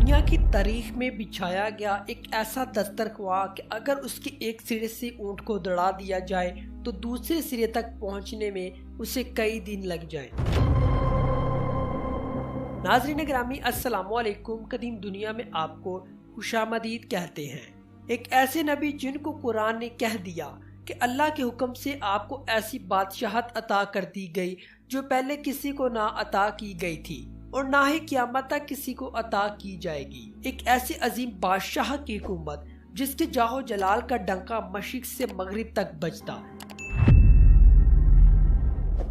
دنیا کی تاریخ میں بچھایا گیا ایک ایسا دسترخواں کہ اگر اس کے ایک سرے سے اونٹ کو دڑا دیا جائے تو دوسرے سرے تک پہنچنے میں اسے کئی دن لگ جائیں۔ ناظرین گرامی، السلام علیکم۔ قدیم دنیا میں آپ کو خوش آمدید کہتے ہیں۔ ایک ایسے نبی جن کو قرآن نے کہہ دیا کہ اللہ کے حکم سے آپ کو ایسی بادشاہت عطا کر دی گئی جو پہلے کسی کو نہ عطا کی گئی تھی اور نہ ہی قیامت تک کسی کو عطا کی جائے گی۔ ایک ایسی عظیم بادشاہ کی حکومت جس کے جاہ و جلال کا ڈنکا مشرق سے مغرب تک بجتا،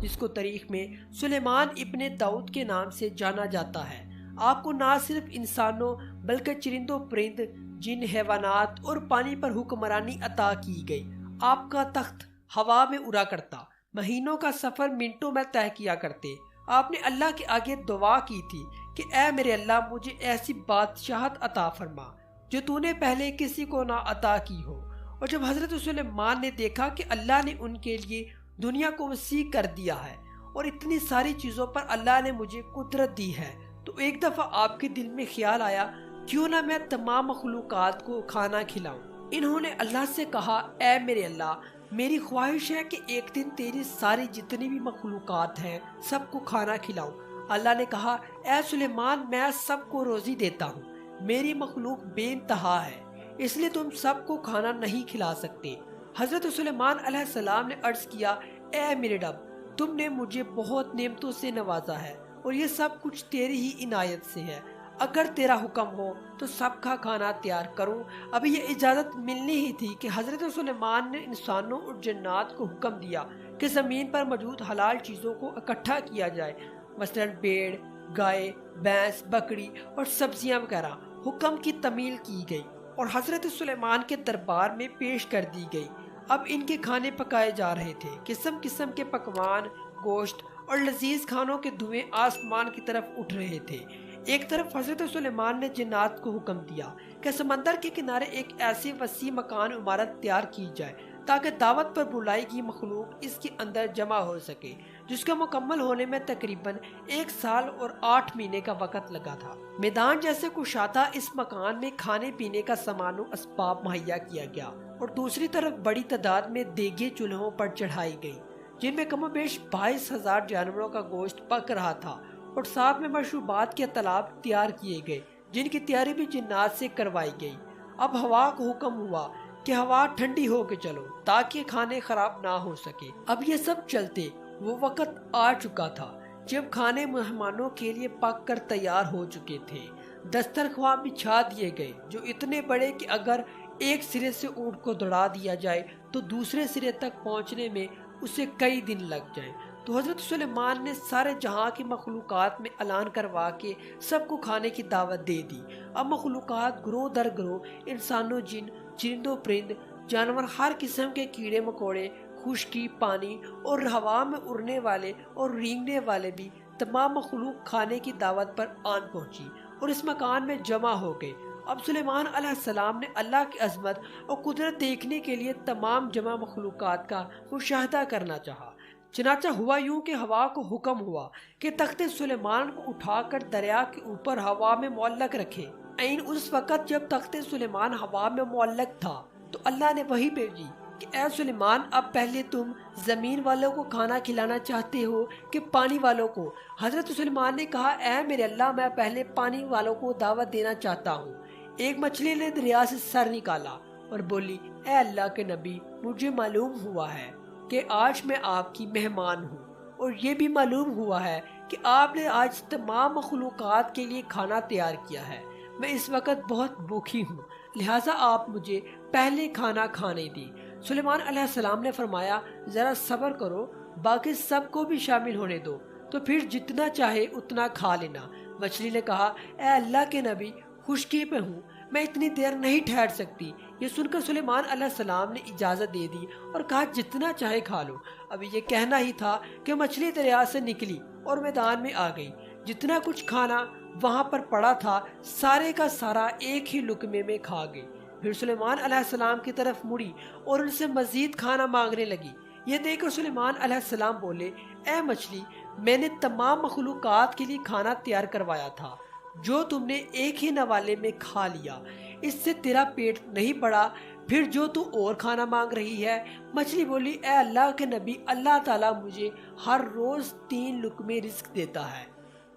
جس کو تاریخ میں سلیمان ابن داؤد کے نام سے جانا جاتا ہے۔ آپ کو نہ صرف انسانوں بلکہ چرندوں، پرند، جن، حیوانات اور پانی پر حکمرانی عطا کی گئی۔ آپ کا تخت ہوا میں اڑا کرتا، مہینوں کا سفر منٹوں میں طے کیا کرتے۔ آپ نے اللہ کے آگے دعا کی تھی کہ اے میرے اللہ، مجھے ایسی بادشاہت عطا فرما جو تو نے پہلے کسی کو نہ عطا کی ہو۔ اور جب حضرت سلیمان نے دیکھا کہ اللہ نے ان کے لیے دنیا کو وسیع کر دیا ہے اور اتنی ساری چیزوں پر اللہ نے مجھے قدرت دی ہے، تو ایک دفعہ آپ کے دل میں خیال آیا کیوں نہ میں تمام مخلوقات کو کھانا کھلاؤں۔ انہوں نے اللہ سے کہا، اے میرے اللہ، میری خواہش ہے کہ ایک دن تیری ساری جتنی بھی مخلوقات ہیں سب کو کھانا کھلاؤں۔ اللہ نے کہا، اے سلیمان، میں سب کو روزی دیتا ہوں، میری مخلوق بے انتہا ہے، اس لیے تم سب کو کھانا نہیں کھلا سکتے۔ حضرت سلیمان علیہ السلام نے عرض کیا، اے میرے رب، تم نے مجھے بہت نعمتوں سے نوازا ہے اور یہ سب کچھ تیری ہی عنایت سے ہے۔ اگر تیرا حکم ہو تو سب کا کھانا تیار کروں۔ ابھی یہ اجازت ملنی ہی تھی کہ حضرت سلیمان نے انسانوں اور جنات کو حکم دیا کہ زمین پر موجود حلال چیزوں کو اکٹھا کیا جائے، مثلا بھیڑ، گائے، بھینس، بکری اور سبزیاں وغیرہ۔ حکم کی تعمیل کی گئی اور حضرت سلیمان کے دربار میں پیش کر دی گئی۔ اب ان کے کھانے پکائے جا رہے تھے، قسم قسم کے پکوان، گوشت اور لذیذ کھانوں کے دھوئیں آسمان کی طرف اٹھ رہے تھے۔ ایک طرف حضرت سلیمان نے جنات کو حکم دیا کہ سمندر کے کنارے ایک ایسی وسیع مکان عمارت تیار کی جائے تاکہ دعوت پر بلائی گئی مخلوق اس کے اندر جمع ہو سکے، جس کا مکمل ہونے میں تقریباً 1 سال اور 8 مہینے کا وقت لگا تھا۔ میدان جیسے کشادہ اس مکان میں کھانے پینے کا سامان و اسباب مہیا کیا گیا اور دوسری طرف بڑی تعداد میں دیگیں چولہوں پر چڑھائی گئی جن میں کم و بیش 22,000 جانوروں کا گوشت پک رہا تھا، اور ساتھ میں مشروبات کے تالاب تیار کیے گئے جن کی تیاری بھی جنات سے کروائی گئی۔ اب ہوا کو حکم ہوا کہ ہوا ٹھنڈی ہو کے چلو تاکہ کھانے خراب نہ ہو سکے۔ اب یہ سب چلتے وہ وقت آ چکا تھا جب کھانے مہمانوں کے لیے پک کر تیار ہو چکے تھے۔ دسترخواں بچھا دیے گئے جو اتنے بڑے کہ اگر ایک سرے سے اونٹ کو دوڑا دیا جائے تو دوسرے سرے تک پہنچنے میں اسے کئی دن لگ جائیں۔ تو حضرت سلیمان نے سارے جہاں کی مخلوقات میں اعلان کروا کے سب کو کھانے کی دعوت دے دی۔ اب مخلوقات گروہ در گروہ، انسانوں، جن، چرندوں، پرند، جانور، ہر قسم کے کیڑے مکوڑے، خشکی، پانی اور ہوا میں اڑنے والے اور رینگنے والے بھی، تمام مخلوق کھانے کی دعوت پر آن پہنچی اور اس مکان میں جمع ہو گئے۔ اب سلیمان علیہ السلام نے اللہ کی عظمت اور قدرت دیکھنے کے لیے تمام جمع مخلوقات کا مشاہدہ کرنا چاہا۔ چنانچہ ہوا یوں کہ ہوا کو حکم ہوا کہ تخت سلیمان کو اٹھا کر دریا کے اوپر ہوا میں معلق رکھے۔ عین اس وقت جب تخت سلیمان ہوا میں معلق تھا تو اللہ نے وحی بھیجی کہ اے سلیمان، اب پہلے تم زمین والوں کو کھانا کھلانا چاہتے ہو کہ پانی والوں کو؟ حضرت سلیمان نے کہا، اے میرے اللہ، میں پہلے پانی والوں کو دعوت دینا چاہتا ہوں۔ ایک مچھلی نے دریا سے سر نکالا اور بولی، اے اللہ کے نبی، مجھے معلوم ہوا ہے کہ آج میں آپ کی مہمان ہوں، اور یہ بھی معلوم ہوا ہے کہ آپ نے آج تمام مخلوقات کے لیے کھانا تیار کیا ہے۔ میں اس وقت بہت بھوکی ہوں، لہٰذا آپ مجھے پہلے کھانا کھانے دی۔ سلیمان علیہ السلام نے فرمایا، ذرا صبر کرو، باقی سب کو بھی شامل ہونے دو، تو پھر جتنا چاہے اتنا کھا لینا۔ مچھلی نے کہا، اے اللہ کے نبی، خشکی پہ ہوں، میں اتنی دیر نہیں ٹھہر سکتی۔ یہ سن کر سلیمان علیہ السلام نے اجازت دے دی اور کہا، جتنا چاہے کھا لو۔ ابھی یہ کہنا ہی تھا کہ مچھلی دریا سے نکلی اور میدان میں آ گئی۔ جتنا کچھ کھانا وہاں پر پڑا تھا سارے کا سارا ایک ہی لقمے میں کھا گئی۔ پھر سلیمان علیہ السلام کی طرف مڑی اور ان سے مزید کھانا مانگنے لگی۔ یہ دیکھ کر سلیمان علیہ السلام بولے، اے مچھلی، میں نے تمام مخلوقات کے لیے کھانا تیار کروایا تھا، جو تم نے ایک ہی نوالے میں کھا لیا، اس سے تیرا پیٹ نہیں بڑھا، پھر جو تو اور کھانا مانگ رہی ہے؟ مچھلی بولی، اے اللہ کے نبی، اللہ تعالیٰ مجھے ہر روز 3 لقمے رزق دیتا ہے،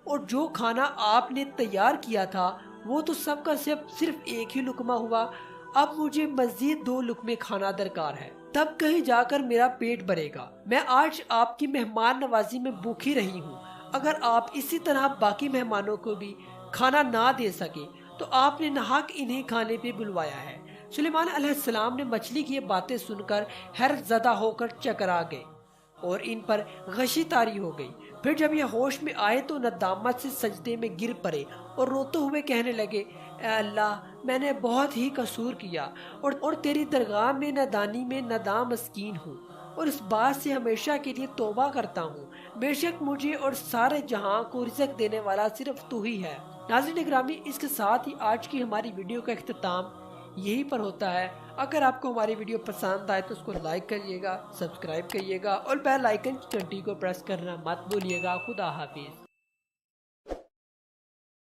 اور جو کھانا آپ نے تیار کیا تھا وہ تو سب کا صرف ایک ہی لقمہ ہوا، اب مجھے مزید 2 لقمے کھانا درکار ہے، تب کہیں جا کر میرا پیٹ بھرے گا۔ میں آج آپ کی مہمان نوازی میں بھوکی رہی ہوں، اگر آپ اسی طرح باقی مہمانوں کو بھی کھانا نہ دے سکے تو آپ نے ناحق انہیں کھانے پہ بلوایا ہے۔ سلیمان علیہ السلام نے مچھلی کی یہ باتیں سن کر حیرت زدہ ہو کر چکرا گئے اور ان پر غشی طاری ہو گئی۔ پھر جب یہ ہوش میں آئے تو ندامت سے سجدے میں گر پڑے اور روتے ہوئے کہنے لگے، اے اللہ، میں نے بہت ہی قصور کیا اور تیری درگاہ میں نادانی میں ندام مسکین ہوں، اور اس بات سے ہمیشہ کے لیے توبہ کرتا ہوں، بے شک مجھے اور سارے جہاں کو رزق دینے والا صرف تو ہی ہے۔ ناظرین اکرامی، اس کے ساتھ ہی آج کی ہماری ویڈیو کا اختتام یہی پر ہوتا ہے۔ اگر آپ کو ہماری ویڈیو پسند آئے تو اس کو لائک کریے گا، سبسکرائب کریے گا اور بیل آئیکن کی گھنٹی کو پریس کرنا مت بھولیے گا۔ خدا حافظ۔